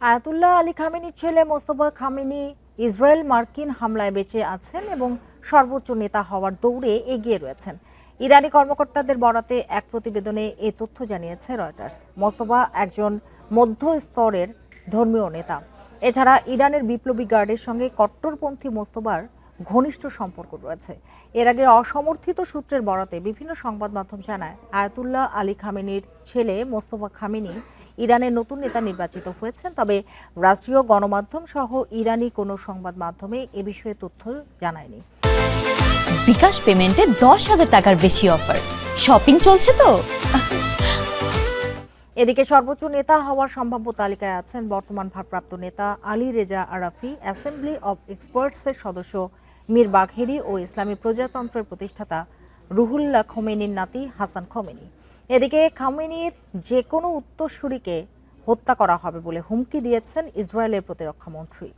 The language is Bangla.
আয়াতুল্লাহ আলী খামেনির ছেলে মোস্তফা খামেনি ইসরায়েল মার্কিন হামলায় বেঁচে আছেন এবং সর্বোচ্চ নেতা হওয়ার দৌড়ে এগিয়ে রয়েছেন। ইরানি কর্মকর্তাদের বরাতে এক প্রতিবেদনে এ তথ্য জানিয়েছে রয়টার্স। মোস্তফা একজন মধ্য স্তরের ধর্মীয় নেতা। এছাড়া ইরানের বিপ্লবী গার্ডের সঙ্গে কট্টরপন্থী মোস্তফার ঘনিষ্ঠ সম্পর্ক রয়েছে। এর আগে অসমর্থিত সূত্রের বরাতে বিভিন্ন সংবাদ মাধ্যম জানায়, আয়াতুল্লাহ আলী খামেনির ছেলে মোস্তফা খামেনি ইরানের নতুন নেতা নির্বাচিত হয়েছেন। তবে রাষ্ট্রীয় গণমাধ্যম সহ ইরানি কোনো সংবাদ মাধ্যমে এ বিষয়ে তথ্য জানায়নি। বিকাশ পেমেন্টে 10,000 টাকার বেশি অফার, শপিং চলছে তো। এদিকে সর্বোচ্চ নেতা হওয়ার সম্ভাব্য তালিকায় আছেন বর্তমান ভারপ্রাপ্ত নেতা Ali Reza Arafi, assembly of এক্সপার্টসের সদস্য মীর বাঘেরি ও ইসলামী প্রজাতন্ত্রের প্রতিষ্ঠাতা রুহুল্লাহ খোমেনির নাতি হাসান খোমেনি। এদিকে খোমেনির যে কোনো উত্তরসূরিকে হত্যা করা হবে বলে হুমকি দিয়েছেন ইসরায়েলের প্রতিরক্ষা মন্ত্রী।